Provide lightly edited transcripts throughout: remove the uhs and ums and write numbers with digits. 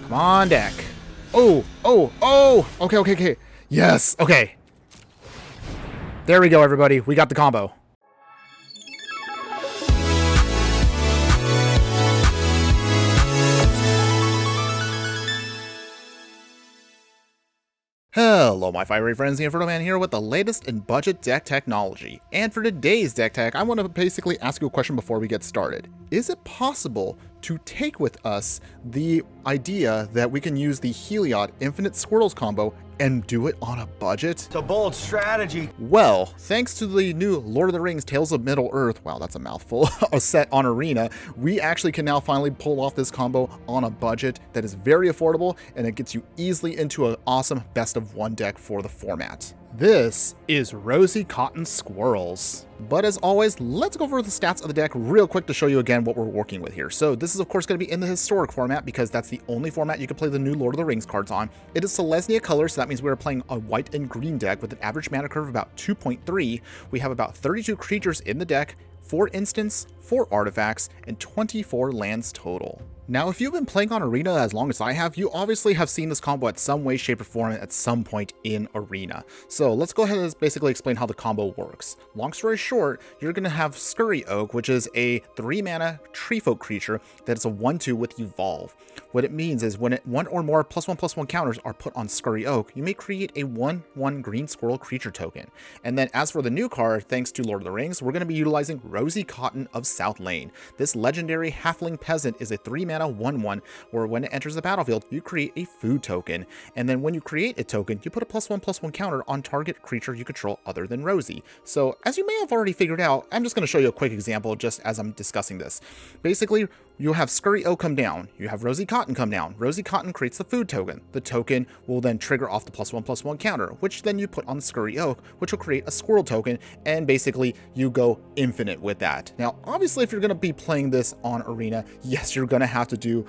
Come on, deck. Oh. Okay. Yes, okay. There we go, everybody. We got the combo. Hello my fiery friends, the Infernoman here with the latest in budget deck technology. And for today's deck tech, I want to basically ask you a question before we get started. Is it possible to take with us the idea that we can use the Heliod Infinite Squirrels combo and do it on a budget? It's a bold strategy. Well, thanks to the new Lord of the Rings Tales of Middle-earth, wow, that's a mouthful, a set on Arena, we actually can now finally pull off this combo on a budget that is very affordable, and it gets you easily into an awesome best of one deck for the format. This is Rosie Cotton Squirrels. But as always, let's go over the stats of the deck real quick to show you again what we're working with here. So this is of course going to be in the historic format because that's the only format you can play the new Lord of the Rings cards on. It is Selesnya color, so that means we're playing a white and green deck with an average mana curve of about 2.3. We have about 32 creatures in the deck, 4 instants, 4 artifacts, and 24 lands total. Now, if you've been playing on Arena as long as I have, you obviously have seen this combo at some way, shape, or form at some point in Arena. So let's go ahead and basically explain how the combo works. Long story short, you're going to have Scurry Oak, which is a 3-mana Treefolk creature that is a 1/2 with Evolve. What it means is when one or more +1/+1 counters are put on Scurry Oak, you may create a 1/1 green squirrel creature token. And then as for the new card, thanks to Lord of the Rings, we're going to be utilizing Rosie Cotton of South Lane. This legendary halfling peasant is a 3-mana 1/1, where when it enters the battlefield, you create a food token. And then when you create a token, you put a +1/+1 counter on target creature you control other than Rosie. So as you may have already figured out, I'm just going to show you a quick example just as I'm discussing this. Basically, you have Scurry Oak come down, you have Rosie Cotton come down. Rosie Cotton creates the food token. The token will then trigger off the +1/+1 counter, which then you put on Scurry Oak, which will create a squirrel token, and basically you go infinite with that. Now, obviously, if you're going to be playing this on Arena, yes, you're going to have to do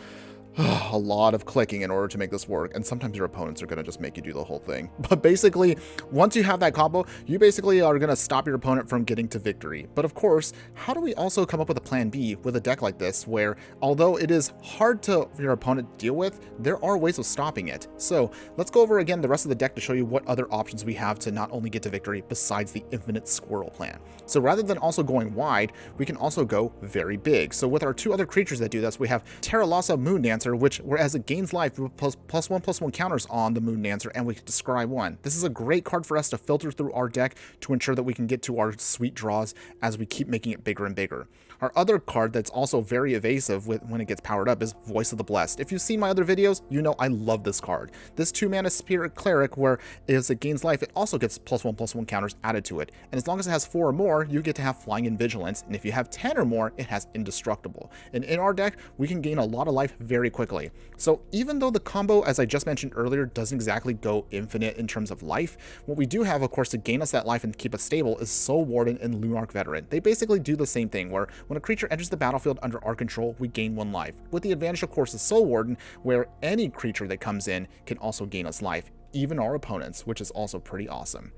a lot of clicking in order to make this work, and sometimes your opponents are going to just make you do the whole thing. But basically, once you have that combo, you basically are going to stop your opponent from getting to victory. But of course, how do we also come up with a plan B with a deck like this, where although it is hard for your opponent deal with, there are ways of stopping it. So let's go over again the rest of the deck to show you what other options we have to not only get to victory besides the Infinite Squirrel plan. So rather than also going wide, we can also go very big. So with our 2 other creatures that do this, we have Terralassa Moon Dancer, which, whereas it gains life, we put +1/+1 counters on the Moon Dancer, and we can describe 1. This is a great card for us to filter through our deck to ensure that we can get to our sweet draws as we keep making it bigger and bigger. Our other card that's also very evasive when it gets powered up is Voice of the Blessed. If you've seen my other videos, you know I love this card. This 2-mana Spirit Cleric, where as it gains life, it also gets +1/+1 counters added to it. And as long as it has 4 or more, you get to have Flying and Vigilance. And if you have 10 or more, it has Indestructible. And in our deck, we can gain a lot of life very quickly. So even though the combo, as I just mentioned earlier, doesn't exactly go infinite in terms of life, what we do have, of course, to gain us that life and keep us stable is Soul Warden and Lunarch Veteran. They basically do the same thing, where when a creature enters the battlefield under our control, we gain 1 life. With the advantage, of course, of Soul Warden, where any creature that comes in can also gain us life, even our opponents, which is also pretty awesome.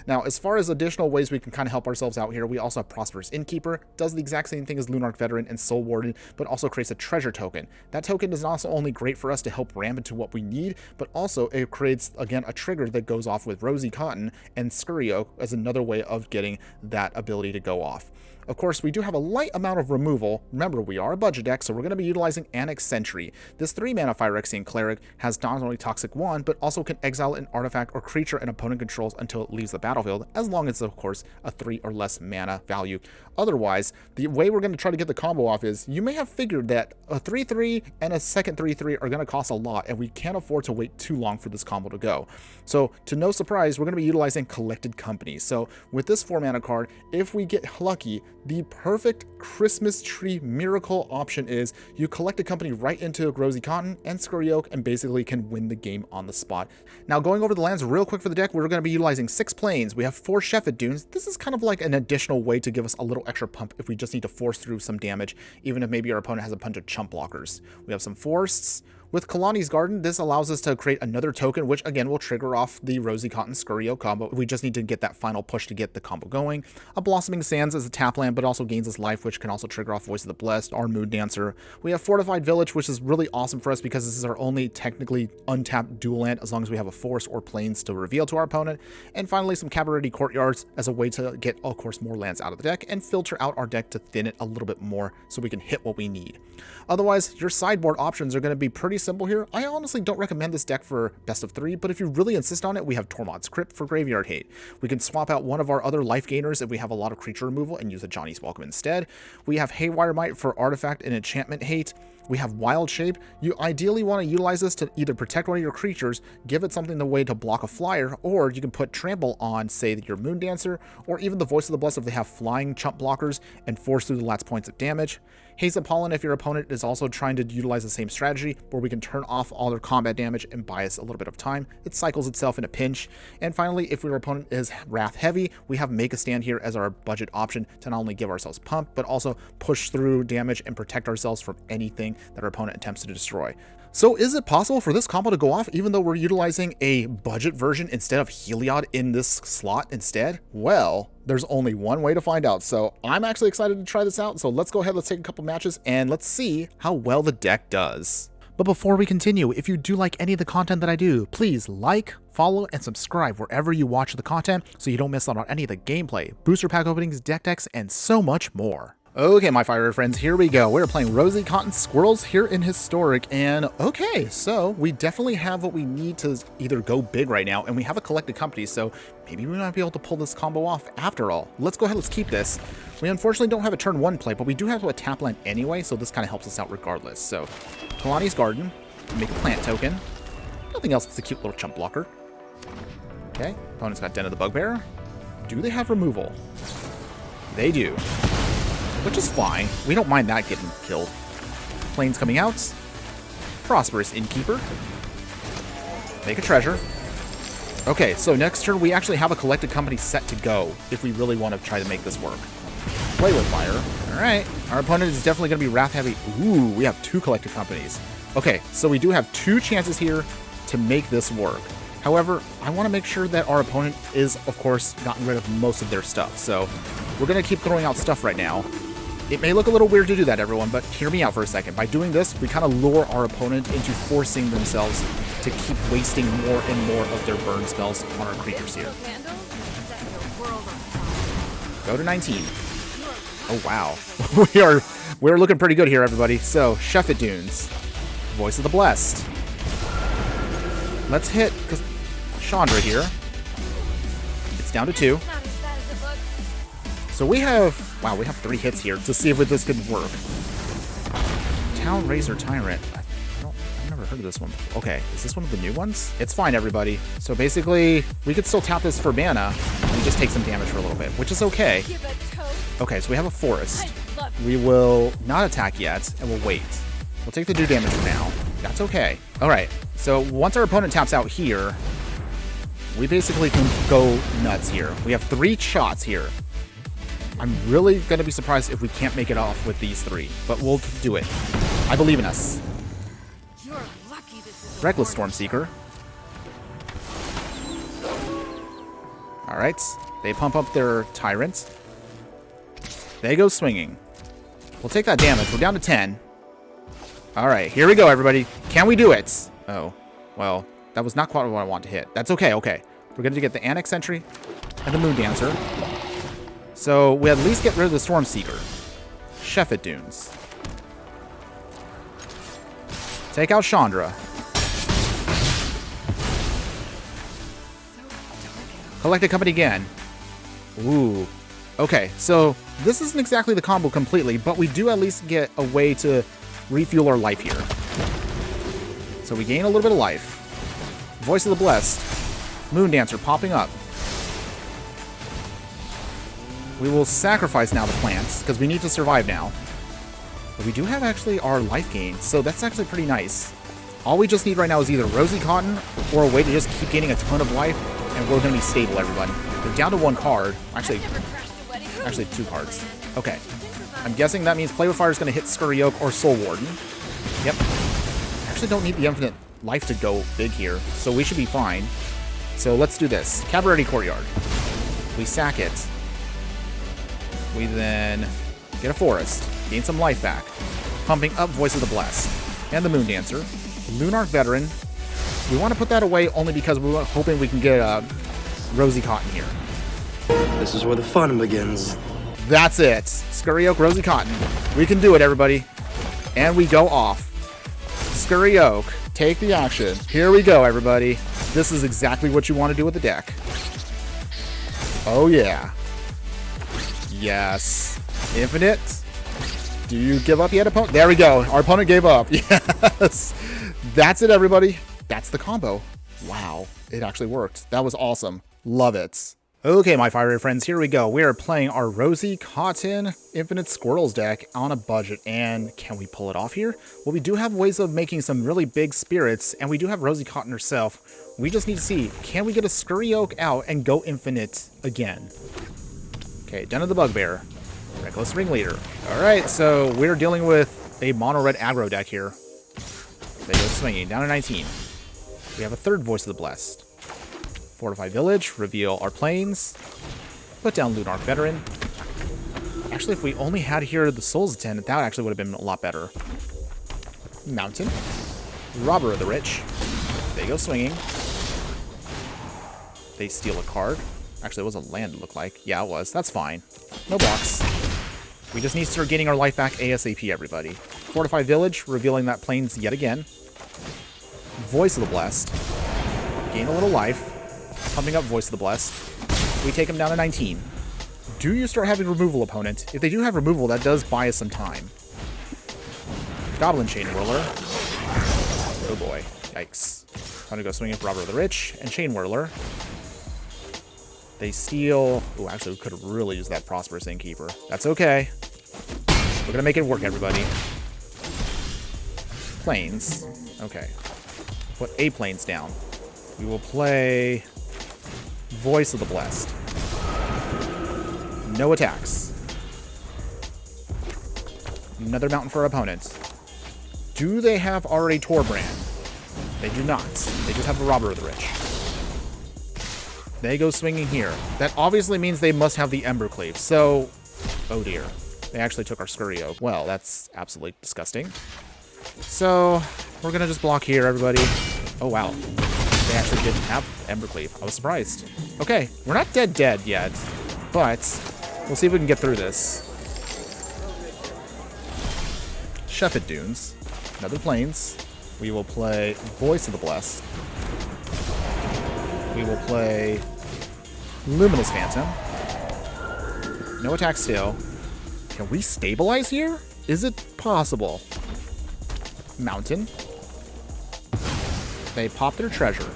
Now, as far as additional ways we can kind of help ourselves out here, we also have Prosperous Innkeeper, does the exact same thing as Lunarch Veteran and Soul Warden, but also creates a treasure token. That token is also only great for us to help ram into what we need, but also it creates, again, a trigger that goes off with Rosie Cotton and Scurry Oak as another way of getting that ability to go off. Of course, we do have a light amount of removal. Remember, we are a budget deck, so we're going to be utilizing Annex Sentry. This 3-mana Phyrexian Cleric has not only Toxic 1, but also can exile an artifact or creature an opponent controls until it leaves the battlefield, as long as, of course, a 3 or less mana value. Otherwise, the way we're going to try to get the combo off is, you may have figured that a 3/3 and a second 3/3 are going to cost a lot, and we can't afford to wait too long for this combo to go. So, to no surprise, we're going to be utilizing Collected Company. So, with this 4-mana card, if we get lucky, the perfect Christmas tree miracle option is you collect a company right into Rosie Cotton and Scurry Oak and basically can win the game on the spot. Now, going over the lands real quick for the deck, we're going to be utilizing 6 plains. We have 4 Shepherd Dunes. This is kind of like an additional way to give us a little extra pump if we just need to force through some damage, even if maybe our opponent has a bunch of chump blockers. We have some forests. With Kalani's Garden, this allows us to create another token, which again will trigger off the Rosie Cotton Scurry combo. We just need to get that final push to get the combo going. A Blossoming Sands is a tap land, but also gains us life, which can also trigger off Voice of the Blessed, our Moon Dancer. We have Fortified Village, which is really awesome for us because this is our only technically untapped dual land as long as we have a forest or plains to reveal to our opponent. And finally, some Cabaretti Courtyards as a way to get, of course, more lands out of the deck and filter out our deck to thin it a little bit more so we can hit what we need. Otherwise, your sideboard options are going to be pretty simple here. I honestly don't recommend this deck for best of 3, but if you really insist on it, we have Tormod's Crypt for Graveyard Hate. We can swap out one of our other life gainers if we have a lot of creature removal and use a Johnny's Welcome instead. We have Haywire Might for Artifact and Enchantment Hate. We have Wild Shape. You ideally want to utilize this to either protect one of your creatures, give it something the way to block a flyer, or you can put Trample on, say, your Moon Dancer, or even the Voice of the Blessed if they have flying chump blockers and force through the last points of damage. Haze of Pollen if your opponent is also trying to utilize the same strategy, where we can turn off all their combat damage and buy us a little bit of time. It cycles itself in a pinch. And finally, if your opponent is Wrath heavy, we have Make a Stand here as our budget option to not only give ourselves pump, but also push through damage and protect ourselves from anything that our opponent attempts to destroy. So is it possible for this combo to go off even though we're utilizing a budget version instead of Heliod in this slot instead? Well, there's only one way to find out. So I'm actually excited to try this out. So let's go ahead, let's take a couple matches and let's see how well the deck does. But before we continue, if you do like any of the content that I do, please like, follow, and subscribe wherever you watch the content so you don't miss out on any of the gameplay, booster pack openings, deck decks, and so much more. Okay, my fire friends, here we go. We're playing Rosie Cotton Squirrels here in Historic, and okay, so we definitely have what we need to either go big right now, and we have a collected company, so maybe we might be able to pull this combo off after all. Let's go ahead, let's keep this. We unfortunately don't have a turn 1 play, but we do have a tap land anyway, so this kind of helps us out regardless. So, Kalani's Garden, make a plant token. Nothing else, it's a cute little chump blocker. Okay, opponent's got Den of the Bugbear. Do they have removal? They do. Which is fine. We don't mind that getting killed. Plains coming out. Prosperous Innkeeper. Make a treasure. Okay, so next turn we actually have a collected company set to go if we really want to try to make this work. Play with fire. Alright. Our opponent is definitely going to be wrath heavy. Ooh, we have 2 collected companies. Okay, so we do have 2 chances here to make this work. However, I want to make sure that our opponent is, of course, gotten rid of most of their stuff. So we're going to keep throwing out stuff right now. It may look a little weird to do that, everyone, but hear me out for a second. By doing this, we kind of lure our opponent into forcing themselves to keep wasting more and more of their burn spells on our creatures here. Go to 19. Oh, wow. We're looking pretty good here, everybody. So, Sheffet Dunes. Voice of the Blessed. Let's hit Chandra here. It's down to 2. So we have 3 hits here to see if this could work. Town Razor Tyrant. I've never heard of this one. Okay, is this one of the new ones? It's fine, everybody. So basically, we could still tap this for mana and just take some damage for a little bit, which is okay. Okay, so we have a forest. We will not attack yet, and we'll wait. We'll take the do damage for now. That's okay. All right, so once our opponent taps out here, we basically can go nuts here. We have 3 shots here. I'm really going to be surprised if we can't make it off with these 3, but we'll do it. I believe in us. Reckless Stormseeker. Alright, they pump up their Tyrant. They go swinging. We'll take that damage. We're down to 10. Alright, here we go, everybody. Can we do it? Oh, well, that was not quite what I want to hit. That's okay, okay. We're going to get the Annex Entry and the Moon Dancer. So we at least get rid of the Stormseeker. Sheffet Dunes. Take out Chandra. Collect a company again. Ooh. Okay, so this isn't exactly the combo completely, but we do at least get a way to refuel our life here. So we gain a little bit of life. Voice of the Blessed. Moon Dancer popping up. We will sacrifice now the plants, because we need to survive now. But we do have actually our life gain, so that's actually pretty nice. All we just need right now is either Rosie Cotton, or a way to just keep gaining a ton of life, and we're going to be stable, everybody. We're down to 1 card. Actually 2 cards. Okay. I'm guessing that means Play with Fire is going to hit Scurry Oak or Soul Warden. Yep. actually don't need the infinite life to go big here, so we should be fine. So let's do this. Cavalry Courtyard. We sack it. We then get a forest. Gain some life back. Pumping up Voice of the Blessed. And the Moon Dancer. Lunarch Veteran. We want to put that away only because we're hoping we can get Rosie Cotton here. This is where the fun begins. That's it. Scurry Oak, Rosie Cotton. We can do it, everybody. And we go off. Scurry Oak, take the action. Here we go, everybody. This is exactly what you want to do with the deck. Oh, yeah. Yes. Infinite. Do you give up yet, opponent? There we go. Our opponent gave up. Yes. That's it, everybody. That's the combo. Wow. It actually worked. That was awesome. Love it. Okay, my fiery friends, here we go. We are playing our Rosie Cotton Infinite Squirrels deck on a budget. And can we pull it off here? Well, we do have ways of making some really big spirits, and we do have Rosie Cotton herself. We just need to see, can we get a Scurry Oak out and go infinite again? Okay, Den of the Bugbear. Reckless Ringleader. Alright, so we're dealing with a mono-red aggro deck here. They go swinging, down to 19. We have a third Voice of the Blessed. Fortify Village, reveal our planes, put down Lunarch Veteran. Actually, if we only had here the Soul's Attendant, that actually would have been a lot better. Mountain, Robber of the Rich. They go swinging. They steal a card. Actually, it was a land, it looked like. Yeah, it was. That's fine. No blocks. We just need to start getting our life back ASAP, everybody. Fortify Village, revealing that planes yet again. Voice of the Blessed. Gain a little life. Pumping up Voice of the Blessed. We take him down to 19. Do you start having removal, opponent? If they do have removal, that does buy us some time. Goblin Chain Whirler. Oh boy. Yikes. Time to go swinging for Robber of the Rich and Chain Whirler. They steal... Oh, actually, we could have really used that Prosperous Innkeeper. That's okay. We're going to make it work, everybody. Planes. Okay. Put a planes down. We will play... Voice of the Blessed. No attacks. Another mountain for our opponent. Do they have already Torbrand? They do not. They just have a Robber of the Rich. They go swinging here. That obviously means they must have the Embercleave. So, oh dear. They actually took our Scurry Oak. Well, that's absolutely disgusting. So, we're going to just block here, everybody. Oh, wow. They actually didn't have Embercleave. I was surprised. Okay, we're not dead yet, but we'll see if we can get through this. Sheffet Dunes. Another Plains. We will play Voice of the Blessed. We will play Luminous Phantom. No attack still. Can we stabilize here? Is it possible? Mountain. They pop their treasure.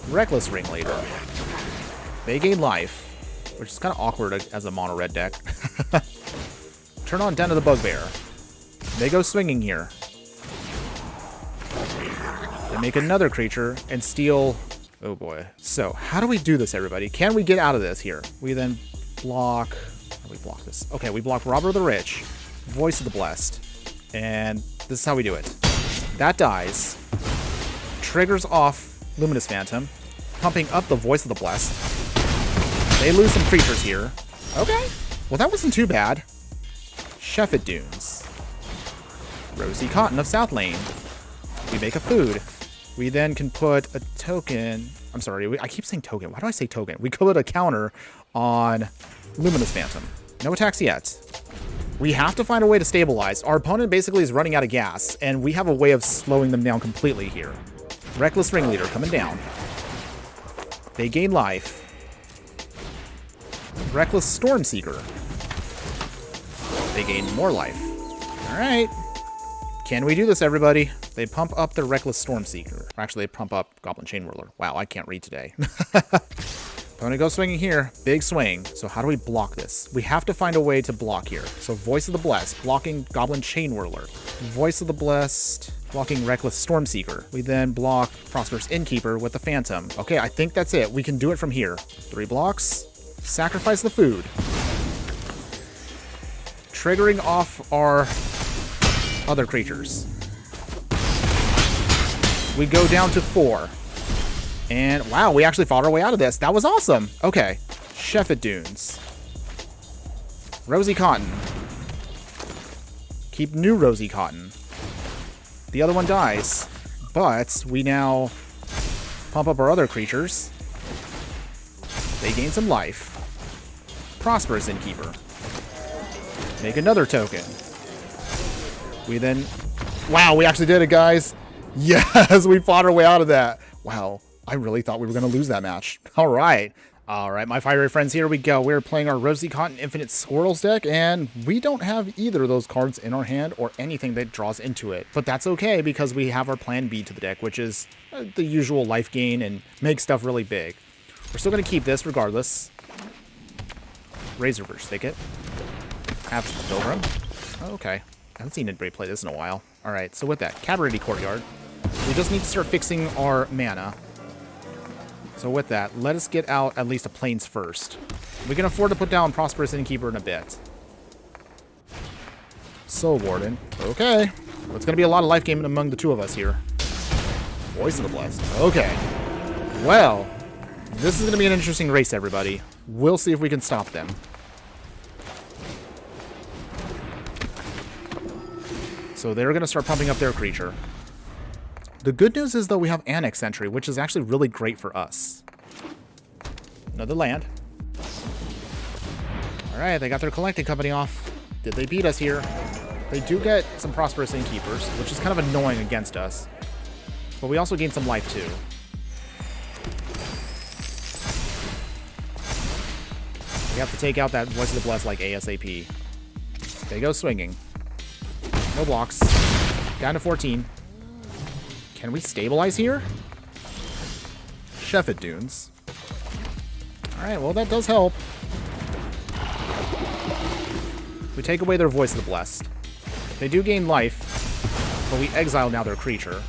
Reckless Ringleader. They gain life, which is kind of awkward as a mono-red deck. Turn on Den of the Bugbear. They go swinging here. They make another creature and steal... Oh boy. So, how do we do this, everybody? Can we get out of this here? We then block... How do we block this? Okay, we block Robber of the Rich, Voice of the Blessed, and this is how we do it. That dies. Triggers off Luminous Phantom, pumping up the Voice of the Blessed. They lose some creatures here. Okay. Well, that wasn't too bad. Sheffet Dunes. Rosie Cotton of South Lane. We make a food. We then can put a token... I'm sorry, I keep saying token. Why do I say token? We could put a counter on Luminous Phantom. No attacks yet. We have to find a way to stabilize. Our opponent basically is running out of gas, and we have a way of slowing them down completely here. Reckless Ringleader coming down. They gain life. Reckless Stormseeker. They gain more life. Alright. Can we do this, everybody? They pump up the Reckless Stormseeker. Actually, they pump up Goblin Chain Whirler. Wow, I can't read today. Opponent goes swinging here. Big swing. So how do we block this? We have to find a way to block here. So Voice of the Blessed, blocking Goblin Chain Whirler. Voice of the Blessed, blocking Reckless Stormseeker. We then block Prosperous Innkeeper with the Phantom. Okay, I think that's it. We can do it from here. 3 blocks. Sacrifice the food. Triggering off our other creatures. We go down to 4. And wow, we actually fought our way out of this. That was awesome. Okay. Sheffet Dunes. Rosie Cotton. Keep new Rosie Cotton. The other one dies. But we now pump up our other creatures. They gain some life. Prosperous Innkeeper. Make another token. We then... Wow, we actually did it, guys. Yes, we fought our way out of that. Wow, I really thought we were going to lose that match. All right. All right, my fiery friends, here we go. We're playing our Rosie Cotton Infinite Squirrels deck, and we don't have either of those cards in our hand or anything that draws into it. But that's okay, because we have our plan B to the deck, which is the usual life gain and make stuff really big. We're still going to keep this regardless. Razorverse Thicket. Absent Pilgrim. Okay. I haven't seen anybody play this in a while. Alright, so with that, Cabaret Courtyard. We just need to start fixing our mana. So with that, let us get out at least a Plains first. We can afford to put down Prosperous Innkeeper in a bit. Soul Warden. Okay. Well, it's going to be a lot of life gaming among the two of us here. Voice of the Blessed. Okay. Well, this is going to be an interesting race, everybody. We'll see if we can stop them. So they're going to start pumping up their creature. The good news is, though, we have Annex Entry, which is actually really great for us. Another land. Alright, they got their collecting company off. Did they beat us here? They do get some Prosperous Innkeepers, which is kind of annoying against us. But we also gain some life, too. We have to take out that Voice of the Blessed like ASAP. They go swinging. No blocks. Down to 14. Can we stabilize here? Sheffet Dunes. Alright, well that does help. We take away their Voice of the Blessed. They do gain life, but we exile now their creature.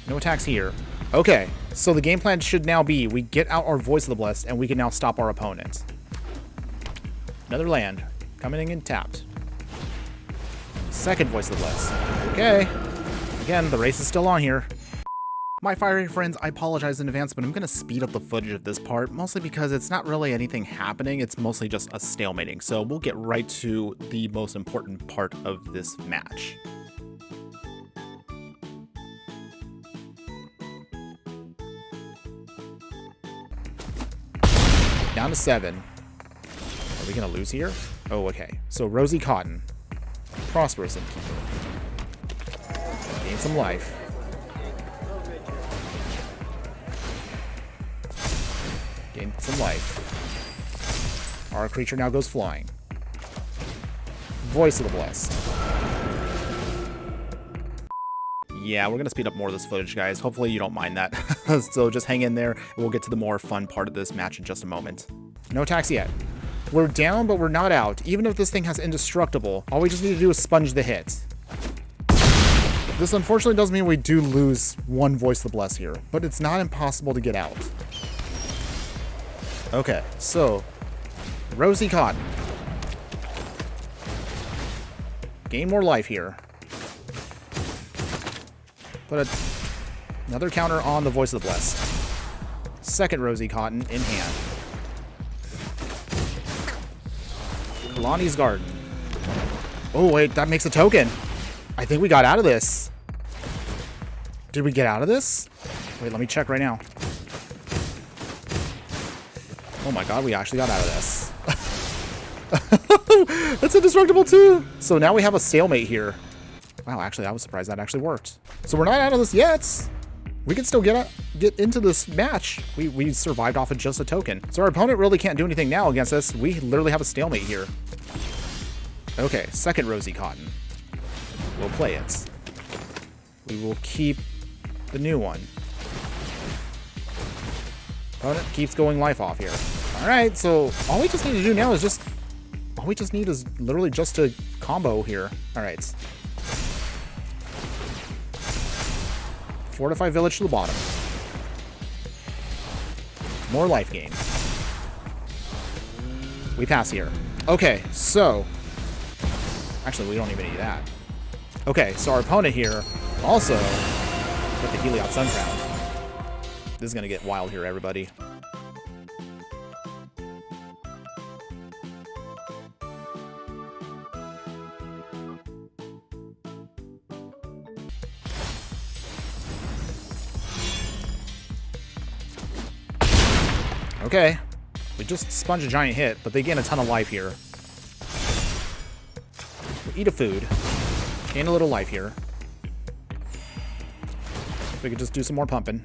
No attacks here. Okay, so the game plan should now be we get out our Voice of the Blessed and we can now stop our opponent. Another land. Coming in tapped. Second Voice of the Blessed. Okay. Again, the race is still on here. My fiery friends, I apologize in advance, but I'm going to speed up the footage of this part, mostly because it's not really anything happening, it's mostly just us stalemating, so we'll get right to the most important part of this match. Down to 7. Are we going to lose here? Oh, okay. So Rosie Cotton. Prosperous Innkeeper. Gain some life. Gain some life. Our creature now goes flying. Voice of the Blessed. Yeah, we're going to speed up more of this footage, guys. Hopefully you don't mind that. So just hang in there, and we'll get to the more fun part of this match in just a moment. No attacks yet. We're down, but we're not out. Even if this thing has indestructible, all we just need to do is sponge the hit. This unfortunately does mean we do lose one Voice of the Blessed here, but it's not impossible to get out. Okay, so Rosie Cotton. Gain more life here. Put another counter on the Voice of the Blessed. Second Rosie Cotton in hand. Kalani's Garden. Oh, wait, that makes a token. I think we got out of this. Did we get out of this? Wait, let me check right now. Oh my god, we actually got out of this. That's indestructible too. So now we have a stalemate here. Wow, actually, I was surprised that actually worked. So we're not out of this yet. We can still get into this match. We survived off of just a token. So our opponent really can't do anything now against us. We literally have a stalemate here. Okay, second Rosie Cotton. We'll play it. We will keep the new one. Opponent keeps going life off here. Alright, so all we just need to do now is just... All we just need is literally just to combo here. Alright. Fortify Village to the bottom. More life gain. We pass here. Okay, so... Actually, we don't even need that. Okay, so our opponent here also with the Heliod Sun Crown. This is going to get wild here, everybody. Okay, we just sponge a giant hit, but they gain a ton of life here. We eat a food, gain a little life here. We could just do some more pumping.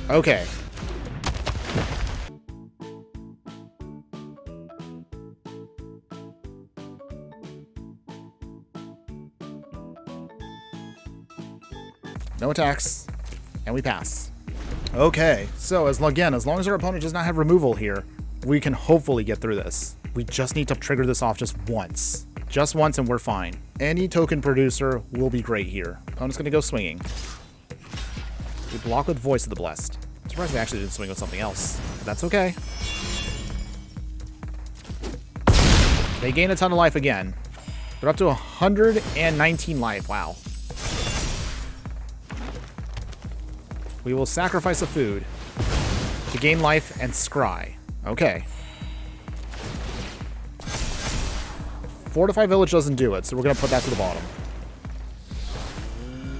Okay. No attacks, and we pass. Okay, so as long as our opponent does not have removal here, we can hopefully get through this. We just need to trigger this off just once. Just once and we're fine. Any token producer will be great here. Opponent's gonna go swinging. We block with Voice of the Blessed. I'm surprised they actually didn't swing with something else. But that's okay. They gain a ton of life again. They're up to 119 life. Wow. We will sacrifice a food to gain life and scry. Okay. Fortify Village doesn't do it, so we're going to put that to the bottom.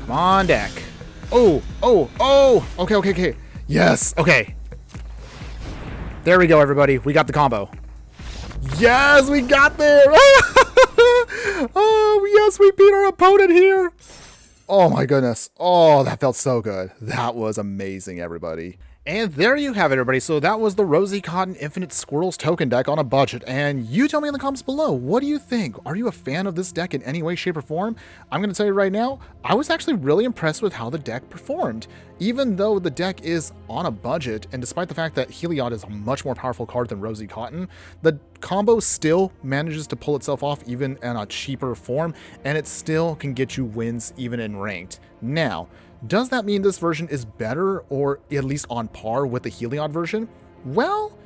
Come on, deck. Oh, oh, oh! Okay. Yes, okay. There we go, everybody. We got the combo. Yes, we got there! Oh, yes, we beat our opponent here! Oh my goodness. Oh, that felt so good. That was amazing, everybody. And there you have it, everybody. So that was the Rosie Cotton Infinite Squirrels token deck on a budget. And you tell me in the comments below, what do you think? Are you a fan of this deck in any way, shape, or form? I'm going to tell you right now, I was actually really impressed with how the deck performed. Even though the deck is on a budget, and despite the fact that Heliod is a much more powerful card than Rosie Cotton, the combo still manages to pull itself off even in a cheaper form, and it still can get you wins even in ranked. Now, does that mean this version is better or at least on par with the Heliod version? Well,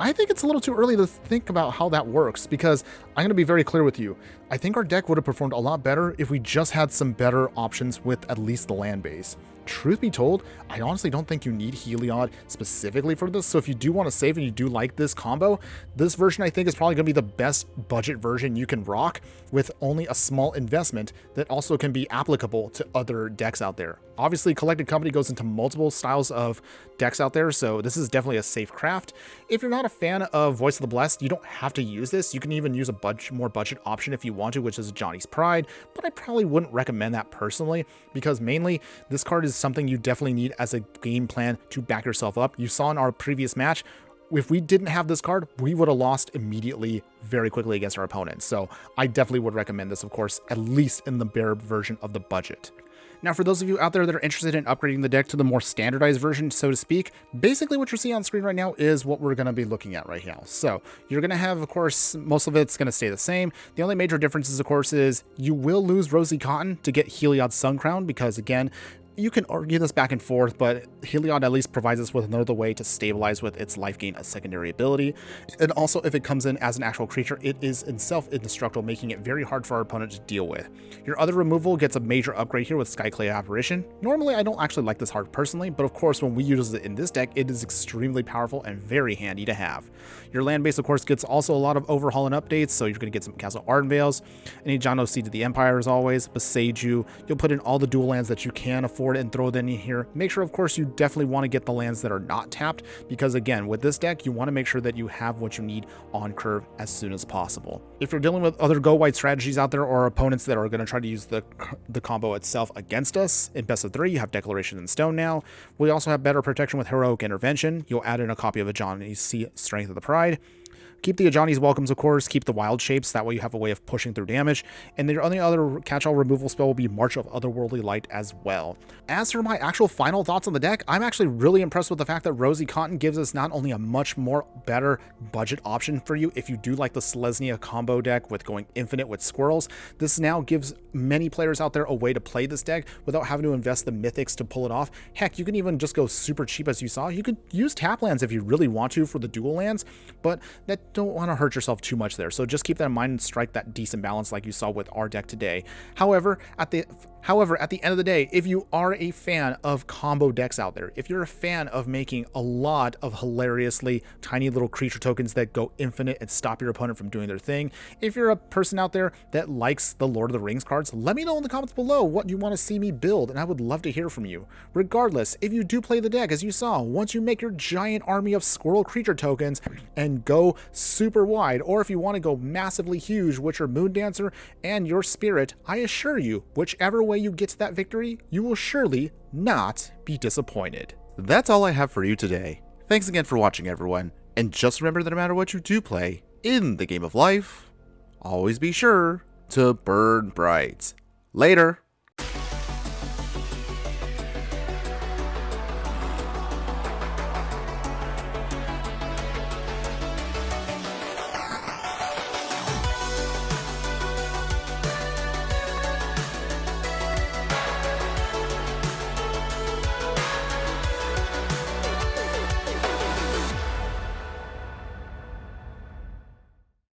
I think it's a little too early to think about how that works, because I'm going to be very clear with you. I think our deck would have performed a lot better if we just had some better options with at least the land base. Truth be told, I honestly don't think you need Heliod specifically for this, so if you do want to save and you do like this combo, this version I think is probably going to be the best budget version you can rock with only a small investment that also can be applicable to other decks out there. Obviously, Collected Company goes into multiple styles of decks out there, so this is definitely a safe craft. If you're not a fan of Voice of the Blessed, you don't have to use this. You can even use a more budget option if you want to, which is Johnny's Pride, but I probably wouldn't recommend that personally, because mainly this card is something you definitely need as a game plan to back yourself up. You saw in our previous match, if we didn't have this card, we would have lost immediately very quickly against our opponents. So I definitely would recommend this, of course, at least in the bare version of the budget. Now, for those of you out there that are interested in upgrading the deck to the more standardized version, so to speak, basically what you're seeing on screen right now is what we're going to be looking at right now. So you're going to have, of course, most of it's going to stay the same. The only major differences, of course, is you will lose Rosie Cotton to get Heliod Sun Crown, because again, you can argue this back and forth, but Heliod at least provides us with another way to stabilize with its life gain, a secondary ability. And also, if it comes in as an actual creature, it is itself indestructible, making it very hard for our opponent to deal with. Your other removal gets a major upgrade here with Skyclay Apparition. Normally, I don't actually like this card personally, but of course, when we use it in this deck, it is extremely powerful and very handy to have. Your land base, of course, gets also a lot of overhaul and updates, so you're going to get some Castle Ardenvales, any Jono Seed of the Empire as always, Beseiju. You'll put in all the dual lands that you can afford and throw them in here. Make sure, of course, you definitely want to get the lands that are not tapped, because again, with this deck, you want to make sure that you have what you need on curve as soon as possible. If you're dealing with other go white strategies out there, or opponents that are going to try to use the combo itself against us, in best of 3, you have Declaration in Stone now. We also have better protection with Heroic Intervention. You'll add in a copy of Ajani's Strength of the Pride. Keep the Ajani's Welcomes, of course. Keep the Wild Shapes. That way you have a way of pushing through damage. And the only other catch-all removal spell will be March of Otherworldly Light as well. As for my actual final thoughts on the deck, I'm actually really impressed with the fact that Rosie Cotton gives us not only a much more better budget option for you if you do like the Selesnya combo deck with going infinite with squirrels. This now gives many players out there a way to play this deck without having to invest the mythics to pull it off. Heck, you can even just go super cheap, as you saw. You could use tap lands if you really want to for the dual lands, but that don't want to hurt yourself too much there. So just keep that in mind and strike that decent balance like you saw with our deck today. However, at the end of the day, if you are a fan of combo decks out there, if you're a fan of making a lot of hilariously tiny little creature tokens that go infinite and stop your opponent from doing their thing, if you're a person out there that likes the Lord of the Rings cards, let me know in the comments below what you want to see me build, and I would love to hear from you. Regardless, if you do play the deck, as you saw, once you make your giant army of squirrel creature tokens and go super wide, or if you want to go massively huge, which are Moon Dancer and your Spirit, I assure you, whichever way you get to that victory, you will surely not be disappointed. That's all I have for you today. Thanks again for watching, everyone, and just remember that no matter what you do play in the game of life, always be sure to burn bright. Later.